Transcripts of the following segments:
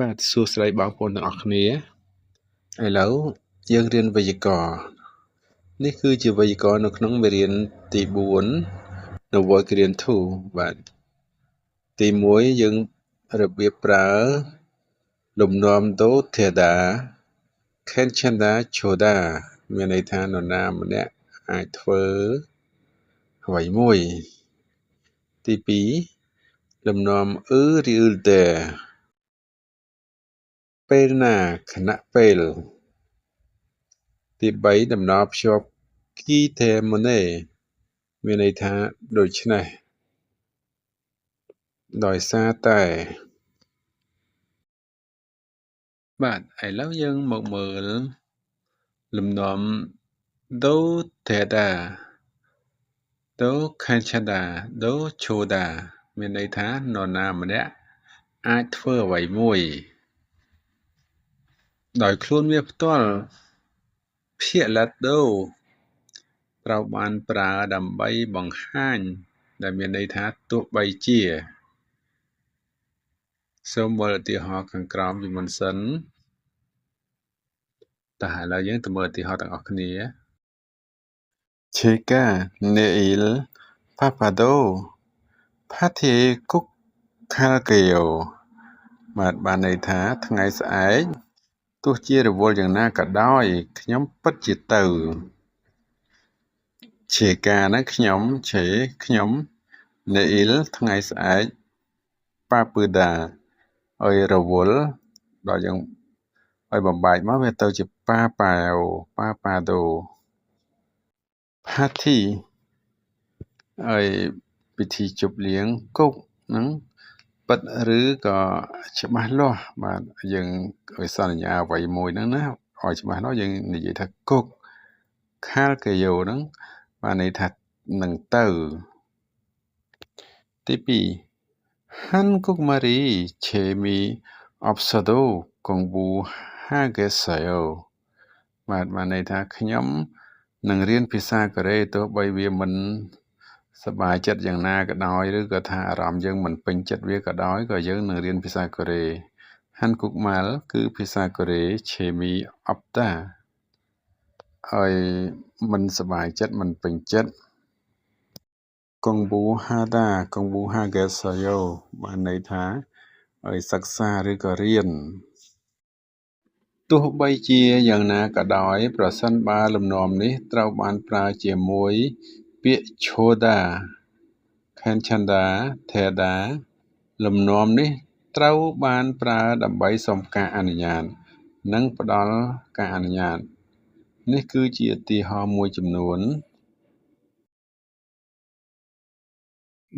បាទសួស្តីបងប្អូនទាំងអស់គ្នាឥឡូវយើងរៀនវេយ្យាករណ៍នេះគឺជាវេយ្យាករណ៍នៅក្នុងមេរៀនទី4នៅវគ្គរៀន2បាទទី1យើងរបៀបប្រើលំនាំដូធេដាខេនឆាន់ដាឆូដាមានន័យថានរណាម្នាក់អាចធ្វើអ្វីមួយទី2លំនាំឬទេពេលណាខណៈពេលទី3ដំណើរភ្ជាប់គីថេម៉ូណេមានន័យថាដូច្នេះដោយសារតែបាទឥឡូវយើងមកមើលលំនាំដូថេដាដូខេនឆាដាដូឆូដាមានន័យថានរណាម្នាក់អាចធ្វើអ្វីមួយដោយខ្លួនវាផ្ទាល់ភាគឡាដូត្រូវបានប្រើដើម្បីបង្ហាញដែលមានន័យថាទោះបីជាសូមមើលឧទាហរណ៍ខាងក្រោមពីមុនសិនតែឥឡូវយើងទៅមើលឧទាហរណ៍ទាំងអស់គ្នា Chica Neil Papado Patty Cook Calgeo បានន័យថាថ្ងៃស្អែកទោះជារវល់យ៉ាងណាក៏ដោយខ្ញុំពិតជាទៅជាការហ្នឹងខ្ញុំ Neil ថ្ងៃស្អែក Papuda ឲ្យរវល់ដល់យើងឲ្យបំបែកមកវាទៅជាប៉ាប៉ាដូផាធីឲ្យពិធីជប់លៀងគុកហ្នឹងពិតឬក៏ច្បាស់លាស់បាទយើងឲ្យសន្យាអ្វីមួយហ្នឹងណាឲ្យច្បាស់លាស់យើងនិយាយថាគុកខាលកាយោហ្នឹងបានន័យថានឹងទៅទី2ហាន់គុកម៉ារីឆេមីអបសាដូកងប៊ូហាហ្កេសាយោបានន័យថាខ្ញុំនឹងរៀនភាសាកូរ៉េទោះបីវាមិនសប្បាយចិត្តយ៉ាងណាក៏ដោយឬក៏ថាអារម្មណ៍យើងមិនពេញចិត្តវាក៏ដោយក៏យើងនឹងរៀនភាសាកូរ៉េហាន់គុកម៉ាល់គឺភាសាកូរ៉េឆេមីអបតាឲ្យមិនសប្បាយចិត្តមិនពេញចិត្តកងប៊ូហាហ្កេសាយោបានន័យថាឲ្យសិក្សាឬក៏រៀនទោះបីជាយ៉ាងណាក៏ដោយប្រសិនបើលំនាំនេះត្រូវបានប្រើជាមួយពាក្យឆូដាខេនឆាន់ដាថេដាលំនាំនេះត្រូវបានប្រើដើម្បីសុំការអនុញ្ញាតនិងផ្ដល់ការអនុញ្ញាតនេះគឺជាឧទាហរណ៍មួយចំនួន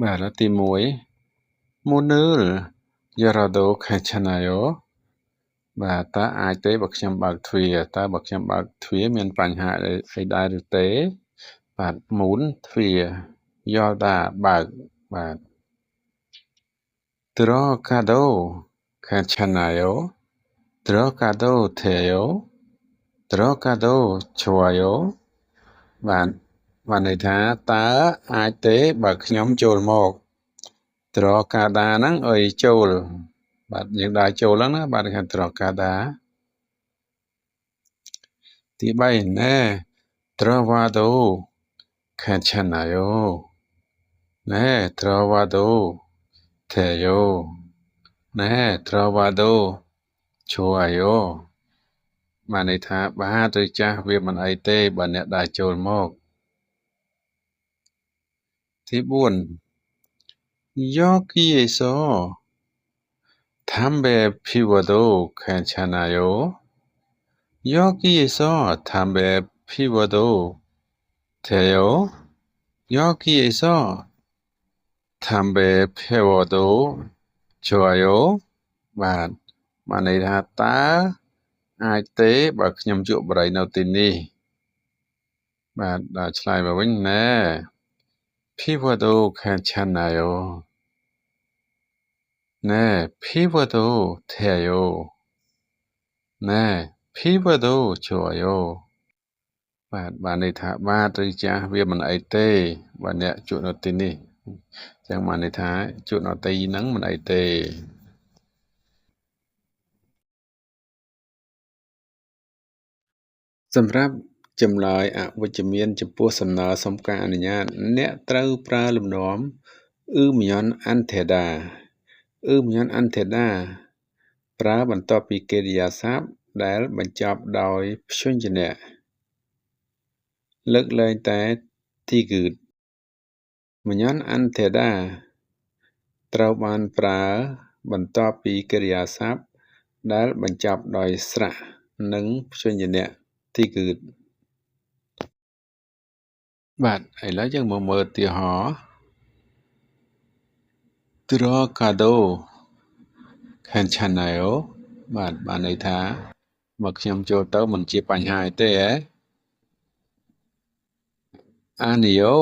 បាទទី1 Munul Yarado Khachanayo បាទតើអាចទេបើខ្ញុំបើកទ្វារតើបើខ្ញុំបើកទ្វារមានបញ្ហាអីដែរឬទេបាទមូនទ្វារយ៉លដាបើកបាទ Trocado Khachanayo Trocado Theo Trocado Chuayo បានន័យថាតើអាចទេបើខ្ញុំចូលមក Trocada ហ្នឹងអីចូលបាទយើងដើរចូលហ្នឹងណាបាទគេ Trocada ទី3ណែ Trovado Khachanayo ណែ Trovado Theo ណែ Trovado Chuayo បានន័យថាបាទឬចាស់វាមិនអីទេបើអ្នកដើរចូលមកទី4 Yoki eso Tambe Pivado Khachanayo Yoki eso Tambe Pivado Theo Yoki eso Tambe Pivado Chuayo បានន័យថាតើអាចទេបើខ្ញុំជក់បរិយនៅទីនេះបាទដល់ឆ្លើយមកវិញណែ Pivado Khachanayo ណែ Pivado Theo ណែ Pivado Chuayo បានន័យថាបាទឬចាស់វាមិនអីទេបើអ្នកជក់នៅទីនេះចឹងបានន័យថាជក់នៅទីហ្នឹងមិនអីទេ សម្រាប់ចម្លើយអវិជ្ជមានចំពោះសំណើសុំការអនុញ្ញាតអ្នកត្រូវប្រើលំនាំអ៊ឺមញ៉ុនអាន់ថេដាអ៊ឺមញ៉ុនអាន់ថេដាប្រើបន្ទាប់ពីកិរិយាសព្ទដែលបញ្ចប់ដោយព្យញ្ជនៈលើកលែងតែ tigut មញ៉ុនអាន់ថេដាត្រូវបានប្រើបន្ទាប់ពីកិរិយាសព្ទដែលបញ្ចប់ដោយស្រៈនិងព្យញ្ជនៈ tigut បាទឥឡូវយើងមកមើលឧទាហរណ៍ Trocado Canchanayo បាទបានន័យថាមកខ្ញុំចូលទៅមិនជាបញ្ហាទេហ៎ Anio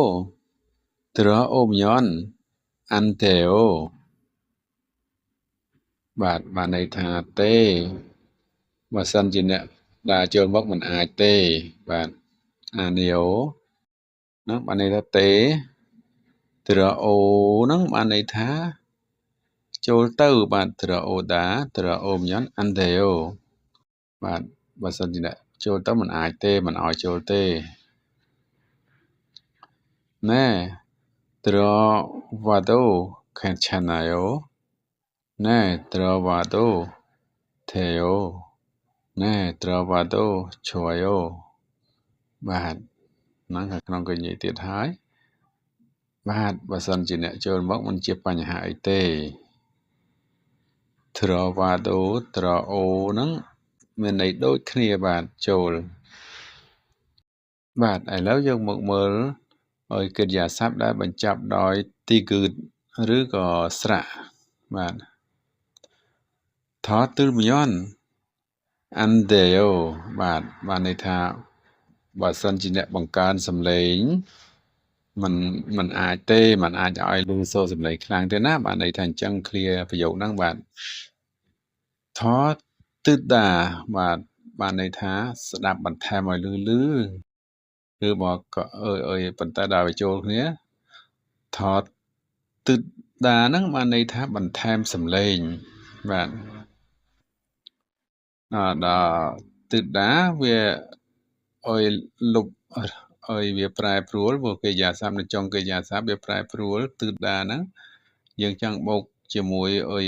Traomyon Anteo បាទបានន័យថាទេបើសិនជាអ្នកដើរចូលមកមិនអាចទេបាទ Anio ហ្នឹងបានន័យថាទេ Trao ហ្នឹងបានន័យថាចូលទៅបាទ Traoda Traomyon Anteo បាទបើសិនជាអ្នកចូលទៅមិនអាចទេមិនឲ្យចូលទេណែ Trovado Canchanayo ណែ Trovado Theo ណែ Trovado Choyo បាទហ្នឹងខាងក្នុងគេនិយាយទៀតហើយបាទបើសិនជាអ្នកចូលមកមិនជាបញ្ហាអីទេ Trovado Trao ហ្នឹងមានន័យដូចគ្នាបាទចូលបាទឥឡូវយើងមកមើលឲ្យកិរិយាសព្ទដែលបញ្ចប់ដោយ tigut ឬក៏ស្រៈបាទថតទិលមញ៉ុន andeo បាទបានន័យថាបើសិនជាអ្នកបង្កើនសំឡេងมันអាចទេมันអាចឲ្យឮសូរសំឡេងខ្លាំងទេណាបាទន័យថាអញ្ចឹង clear ប្រយោគហ្នឹងបាទថតទិដាបាទបានន័យថាស្ដាប់បន្ថែមឲ្យឮឬមកក៏អើយប៉ុន្តែដល់បញ្ចូលគ្នាថតទិដាហ្នឹងបានន័យថាបន្ថែមសំឡេងបាទដល់ទិដាវាអុយលុបអុយវាប្រែប្រួលព្រោះកិរិយាសព្ទនៅចុងកិរិយាសព្ទវាប្រែប្រួលទិដាហ្នឹងយើងចង់បូកជាមួយអុយ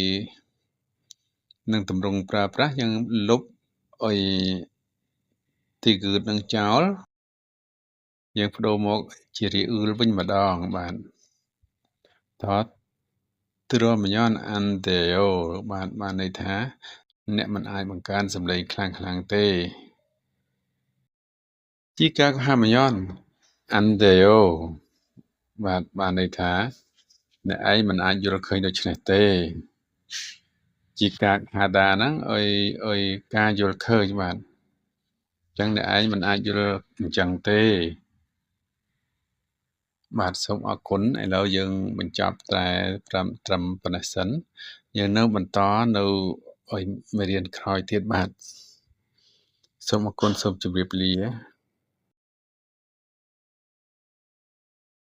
នឹងទម្រង់ប្រើប្រាស់យើងលុបអុយទីគឺនឹងចោលយើងបដូរមកជារីអ៊ូលវិញម្ដងបាទថតទ្រមញ៉នអាន់តេអូបាទបានន័យថាអ្នកមិនអាចបង្កើនសំឡេងខ្លាំងទេជីកាហាមញ៉នអាន់តេអូបាទបានន័យថាអ្នកឯងមិនអាចយល់ឃើញដូច្នេះទេជីកាហាដាហ្នឹងអុយការយល់ឃើញបាទអញ្ចឹងអ្នកឯងមិនអាចយល់អញ្ចឹងទេបាទសូមអរគុណឥឡូវយើងបញ្ចប់តែត្រឹមប៉ុណ្ណេះសិនយើងនៅបន្តនៅឲ្យមេរៀនក្រោយទៀតបាទសូមអរគុណសូមជម្រាបលា